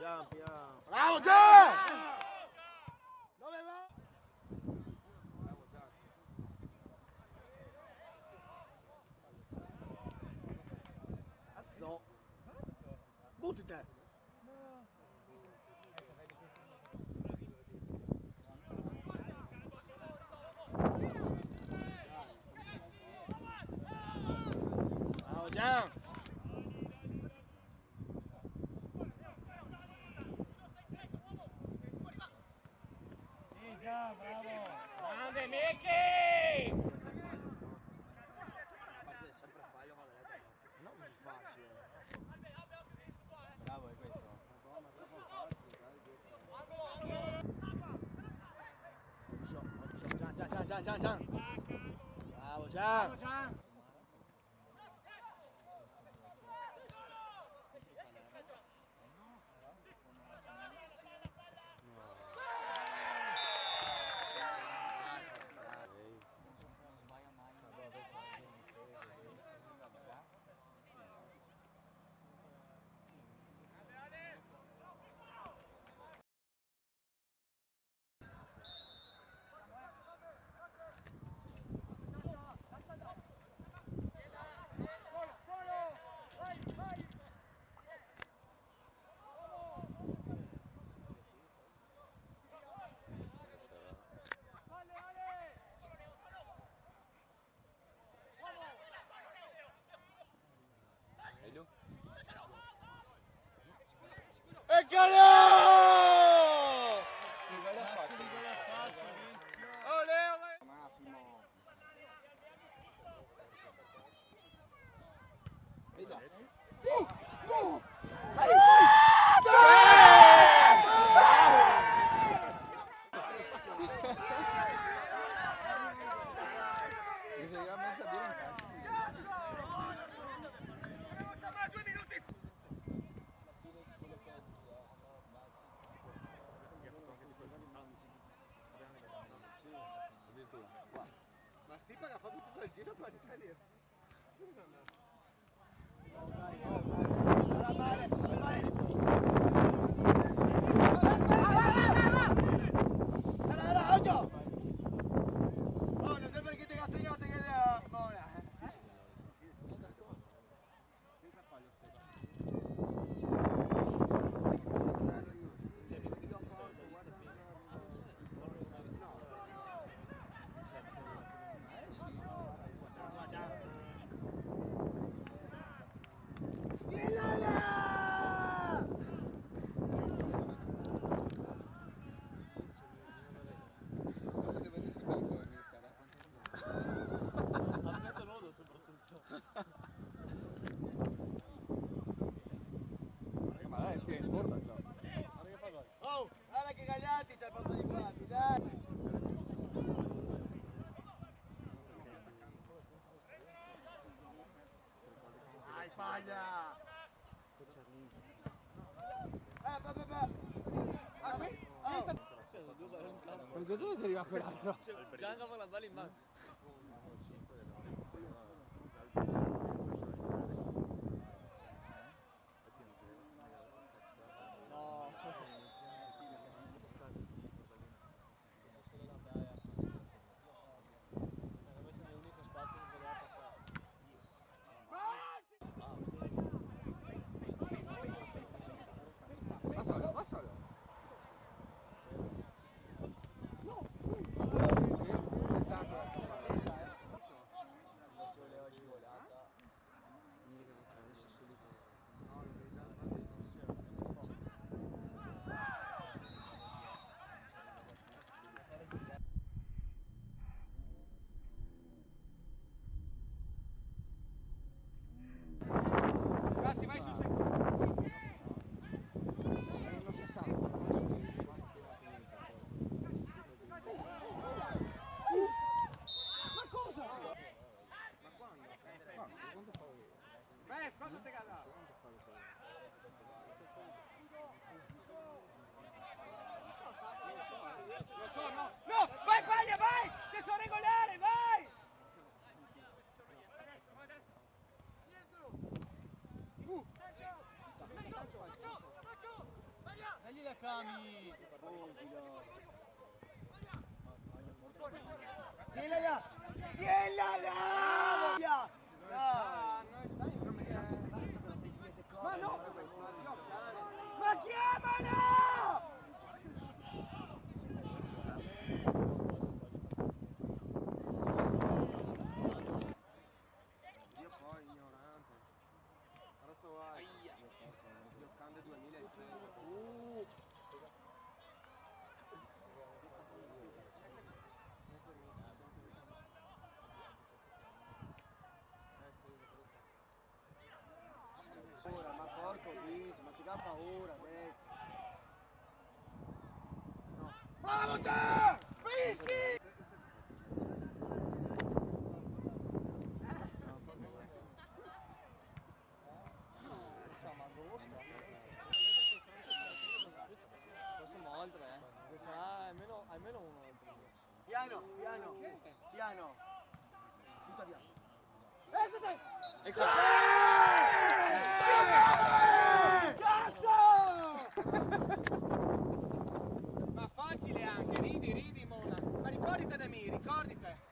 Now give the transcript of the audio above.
Gian, piano. Bravo Gian! Dove va? Bravo Gian. Cazzo! Butti te! Bravo Gian! Grande Michi! Sempre fallo, ma vedete. Non così facile. Bravo, è questo. Gian! Bravo Gian! Eccolo! Un attimo. Mi serviva mezza birra in faccia. Ma Stipa che ha fatto tutto il giro per risalire. Ma ti importa ciò? Oh, guarda che Gagliardi c'è il posto di guardi, dai! Dai, sbaglia! Perché dove si arriva quell'altro? Gianca con la palla in mano. Passalo, passalo. Ragazzi, vai sul secondo. Non si sa. Ma cosa? Ma quando? Quando te cala? Lo so, no! No! Vai Paglia, vai! Ci sono regolare, vai! Rami! Tienila! Tienila! Ma no! Ma chiamala! Io poi ignorante. Adesso vai. Giocando 2003. Ora, ma porco dici, ma ti dà paura adesso. No. Bravo te! Fischi! Siamo oltre, almeno uno oltre. Piano, piano, piano. Butta via. Ma facile anche, ridi Mona. Ma ricordate di me, ricordate.